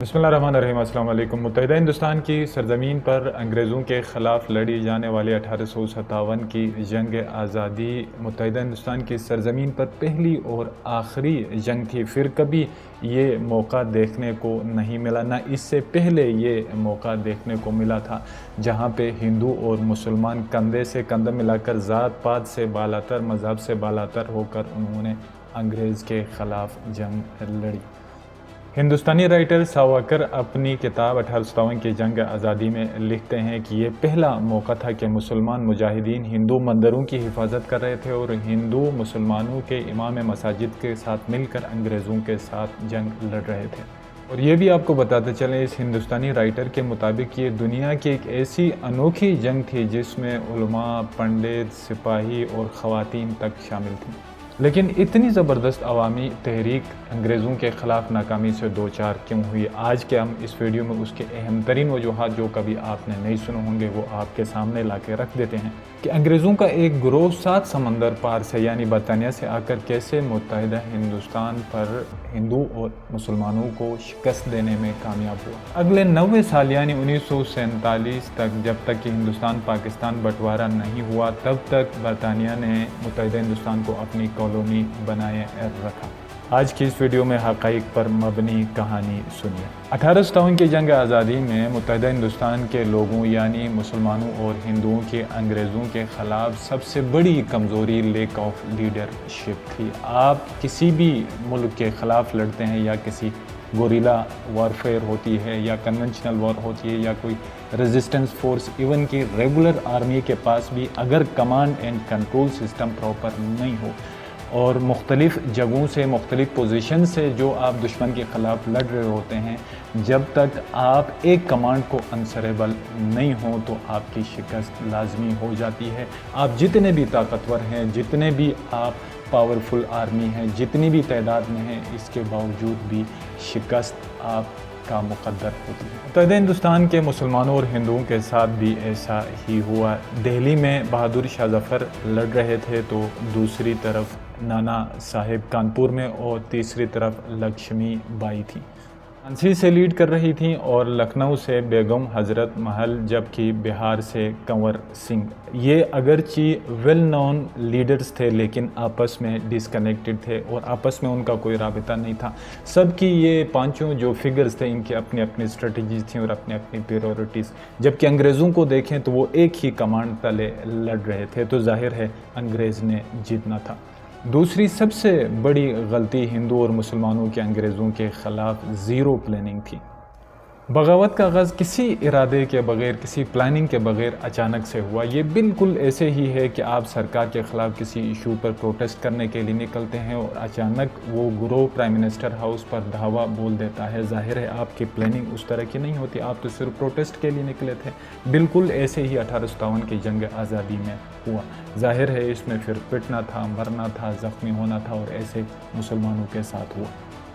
बिस्मिल्लाहिर्रहमानिर्रहीम। अस्सलाम वालेकुम। मुत्तहिदा हिंदुस्तान की सरज़मीन पर अंग्रेज़ों के ख़िलाफ़ लड़ी जाने वाली 1857 की जंग आज़ादी मुत्तहिदा हिंदुस्तान की सरज़मीन पर पहली और आखिरी जंग थी। फिर कभी ये मौका देखने को नहीं मिला, ना इससे पहले ये मौका देखने को मिला था जहाँ पे हिंदू और मुसलमान कंधे से कंधा मिलाकर ज़ात पात से बालातर, मज़हब से बालातर होकर उन्होंने अंग्रेज़ के ख़िलाफ़ जंग लड़ी। हिंदुस्तानी राइटर सावरकर अपनी किताब 1857 की जंग आज़ादी में लिखते हैं कि ये पहला मौका था कि मुसलमान मुजाहिदीन हिंदू मंदिरों की हिफाजत कर रहे थे और हिंदू मुसलमानों के इमाम मसाजिद के साथ मिलकर अंग्रेज़ों के साथ जंग लड़ रहे थे। और ये भी आपको बताते चलें, इस हिंदुस्तानी राइटर के मुताबिक ये दुनिया की एक ऐसी अनोखी जंग थी जिसमें उलमा, पंडित, सिपाही और ख़वातीन तक शामिल थीं। लेकिन इतनी ज़बरदस्त अवामी तहरीक अंग्रेज़ों के ख़िलाफ़ नाकामी से दो चार क्यों हुई? आज के हम इस वीडियो में उसके अहम तरीन वजूहात जो कभी आपने नहीं सुने होंगे वो आपके सामने ला के रख देते हैं कि अंग्रेज़ों का एक ग्रोह 7 समंदर पार से यानी बरतानिया से आकर कैसे मुत्तहिदा हिंदुस्तान पर हिंदू और मुसलमानों को शिकस्त देने में कामयाब हुआ। अगले 90 साल यानी 1947 तक, जब तक कि हिंदुस्तान पाकिस्तान बंटवारा नहीं हुआ, तब तक बरतानिया ने मुत्तहिदा हिंदुस्तान को अपनी कॉलोनी बनाए रखा। आज की इस वीडियो में हक़ाइक़ पर मबनी कहानी सुनिए। 1857 की जंग आज़ादी में मुत्तहिदा हिंदुस्तान के लोगों यानी मुसलमानों और हिंदुओं की अंग्रेज़ों के ख़िलाफ़ सबसे बड़ी कमज़ोरी लैक ऑफ लीडरशिप थी। आप किसी भी मुल्क के ख़िलाफ़ लड़ते हैं या किसी गोरिल्ला वॉरफेयर होती है या कन्वेंशनल वॉर होती है या कोई रेजिस्टेंस फोर्स, इवन कि रेगुलर आर्मी के पास भी अगर command and control system proper नहीं हो और मुख्तलिफ़ जगहों से, मुख्तलिफ़ पोजीशन से जो आप दुश्मन के ख़िलाफ़ लड़ रहे होते हैं, जब तक आप एक कमांड को आंसरेबल नहीं हो तो आपकी शिकस्त लाजमी हो जाती है। आप जितने भी ताकतवर हैं, जितने भी आप पावरफुल आर्मी हैं, जितनी भी तादाद में हैं, इसके बावजूद भी शिकस्त आपका मुक़द्दर होती है। मुत्तहिदा हिंदुस्तान के मुसलमानों और हिंदुओं के साथ भी ऐसा ही हुआ। दिल्ली में बहादुर शाह ज़फ़र लड़ रहे थे तो दूसरी तरफ नाना साहिब कानपुर में और तीसरी तरफ लक्ष्मी बाई थी, झांसी से लीड कर रही थीं और लखनऊ से बेगम हज़रत महल, जबकि बिहार से कंवर सिंह। ये अगरची वेल नोन लीडर्स थे लेकिन आपस में डिसकनेक्टेड थे और आपस में उनका कोई राबिता नहीं था। सबकी ये पांचों जो फिगर्स थे इनकी अपनी अपनी स्ट्रेटजीज थी और अपनी अपनी प्रायोरिटीज़। जबकि अंग्रेज़ों को देखें तो वो एक ही कमांड तले लड़ रहे थे, तो जाहिर है अंग्रेज़ ने जीतना था। दूसरी सबसे बड़ी गलती हिंदू और मुसलमानों के अंग्रेज़ों के ख़िलाफ़ ज़ीरो प्लानिंग थी। बगावत का आगाज़ किसी इरादे के बग़ैर, किसी प्लानिंग के बग़ैर अचानक से हुआ। ये बिल्कुल ऐसे ही है कि आप सरकार के ख़िलाफ़ किसी इशू पर प्रोटेस्ट करने के लिए निकलते हैं और अचानक वो ग्रोह प्राइम मिनिस्टर हाउस पर धावा बोल देता है। ज़ाहिर है आपकी प्लानिंग उस तरह की नहीं होती, आप तो सिर्फ प्रोटेस्ट के लिए निकले थे। बिल्कुल ऐसे ही 1857 की जंग आज़ादी में हुआ। ज़ाहिर है इसमें फिर पिटना था, मरना था, ज़ख्मी होना था और ऐसे मुसलमानों के साथ हुआ।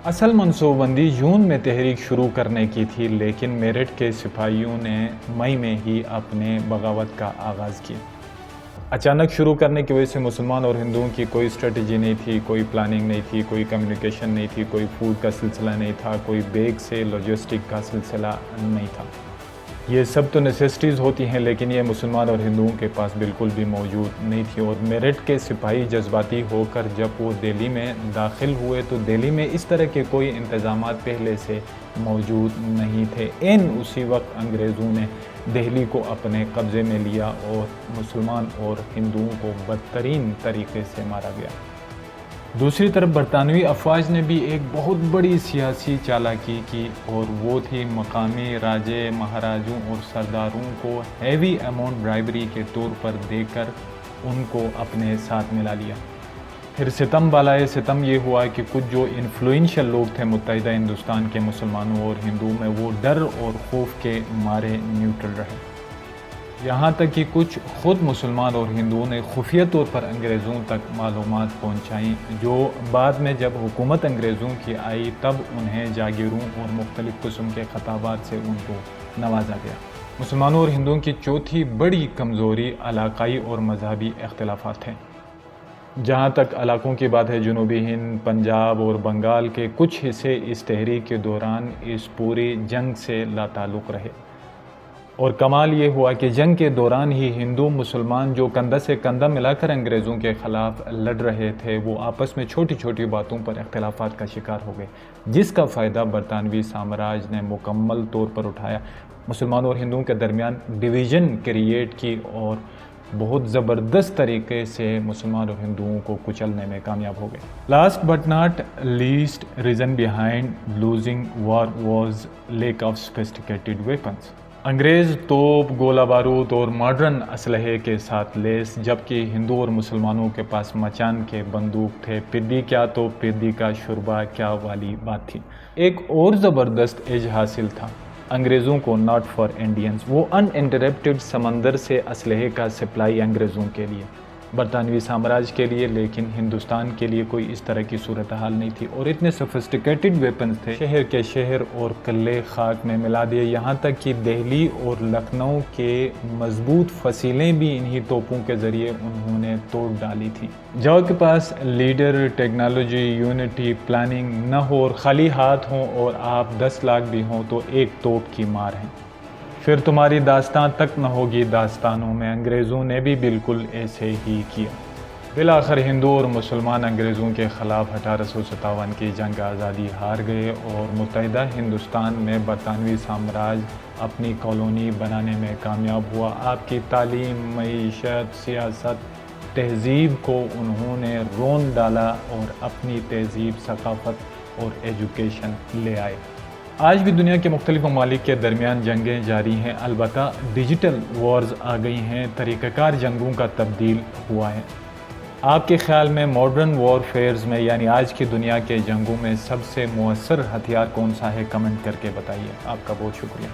असल मनसूबबंदी जून में तहरीक शुरू करने की थी, लेकिन मेरठ के सिपाहियों ने मई में ही अपने बगावत का आगाज़ किया। अचानक शुरू करने की वजह से मुसलमान और हिंदुओं की कोई स्ट्रेटजी नहीं थी, कोई प्लानिंग नहीं थी, कोई कम्युनिकेशन नहीं थी, कोई फूड का सिलसिला नहीं था, कोई बैग से लॉजिस्टिक का सिलसिला नहीं था। ये सब तो नेसेसिटीज़ होती हैं लेकिन ये मुसलमान और हिंदुओं के पास बिल्कुल भी मौजूद नहीं थी। और मेरठ के सिपाही जज्बाती होकर जब वो दिल्ली में दाखिल हुए तो दिल्ली में इस तरह के कोई इंतज़ामात पहले से मौजूद नहीं थे। उसी वक्त अंग्रेज़ों ने दिल्ली को अपने कब्ज़े में लिया और मुसलमान और हिंदुओं को बदतरीन तरीके से मारा गया। दूसरी तरफ बरतानवी अफवाज ने भी एक बहुत बड़ी सियासी चालाकी की और वो थी मकामी राजे, महाराजों और सरदारों को हैवी अमाउंट ब्राइबरी के तौर पर देकर उनको अपने साथ मिला लिया। फिर सितम बालाए सितम ये हुआ कि कुछ जो इन्फ्लुएंशियल लोग थे मुत्तहिदा हिंदुस्तान के मुसलमानों और हिंदुओं में, वो डर और खौफ के मारे न्यूट्रल रहे। यहाँ तक कि कुछ खुद मुसलमान और हिंदुओं ने खुफिया तौर पर अंग्रेज़ों तक मालूमात पहुँचाई, जो बाद में जब हुकूमत अंग्रेज़ों की आई तब उन्हें जागीरों और मुख्तलिफ़ किस्म के ख़ताबात से उनको नवाजा गया। मुसलमानों और हिंदुओं की चौथी बड़ी कमज़ोरी इलाक़ाई और मजहबी इख्तिलाफ़ात हैं। جہاں تک علاقوں کی بات ہے، جنوبی ہند، پنجاب اور بنگال کے کچھ حصے اس تحریک کے دوران اس پوری جنگ سے لا تعلق رہے، اور کمال یہ ہوا کہ جنگ کے دوران ہی ہندو مسلمان جو کندھا سے کندھا ملا کر انگریزوں کے خلاف لڑ رہے تھے، وہ آپس میں چھوٹی چھوٹی باتوں پر اختلافات کا شکار ہو گئے، جس کا فائدہ برطانوی سامراج نے مکمل طور پر اٹھایا، مسلمانوں اور ہندوؤں کے درمیان ڈویژن کریٹ کی اور بہت زبردست طریقے سے مسلمان اور ہندوؤں کو کچلنے میں کامیاب ہو گئے۔ Last but not least reason behind losing war was lack of sophisticated weapons. انگریز توپ، گولہ بارود اور ماڈرن اسلحے کے ساتھ لیس، جبکہ ہندو اور مسلمانوں کے پاس مچان کے بندوق تھے، پدی کیا تو پدی کا شوربہ کیا والی بات تھی۔ ایک اور زبردست ایج حاصل تھا انگریزوں کو، ناٹ فار انڈینز، وہ ان انٹرپٹڈ سمندر سے اسلحے کا سپلائی انگریزوں کے لیے، برطانوی سامراج کے لیے، لیکن ہندوستان کے لیے کوئی اس طرح کی صورتحال نہیں تھی، اور اتنے سوفسٹیکیٹڈ ویپنز تھے، شہر کے شہر اور قلعے خاک میں ملا دیے، یہاں تک کہ دہلی اور لکھنؤ کے مضبوط فصیلیں بھی انہی توپوں کے ذریعے انہوں نے توڑ ڈالی تھی۔ جاؤ کے پاس لیڈر، ٹیکنالوجی، یونٹی، پلاننگ نہ ہو اور خالی ہاتھ ہوں اور آپ 10 لاکھ بھی ہوں تو ایک توپ کی مار ہیں، پھر تمہاری داستان تک نہ ہوگی داستانوں میں۔ انگریزوں نے بھی بالکل ایسے ہی کیا۔ بالآخر ہندو اور مسلمان انگریزوں کے خلاف 1857 کی جنگ آزادی ہار گئے اور متحدہ ہندوستان میں برطانوی سامراج اپنی کالونی بنانے میں کامیاب ہوا۔ آپ کی تعلیم، معیشت، سیاست، تہذیب کو انہوں نے رون ڈالا اور اپنی تہذیب، ثقافت اور ایجوکیشن لے آئے۔ آج بھی دنیا کے مختلف ممالک کے درمیان جنگیں جاری ہیں، البتہ ڈیجیٹل وارز آ گئی ہیں، طریقہ کار جنگوں کا تبدیل ہوا ہے۔ آپ کے خیال میں ماڈرن وار فیئرز میں، یعنی آج کی دنیا کے جنگوں میں، سب سے مؤثر ہتھیار کون سا ہے؟ کمنٹ کر کے بتائیے۔ آپ کا بہت شکریہ۔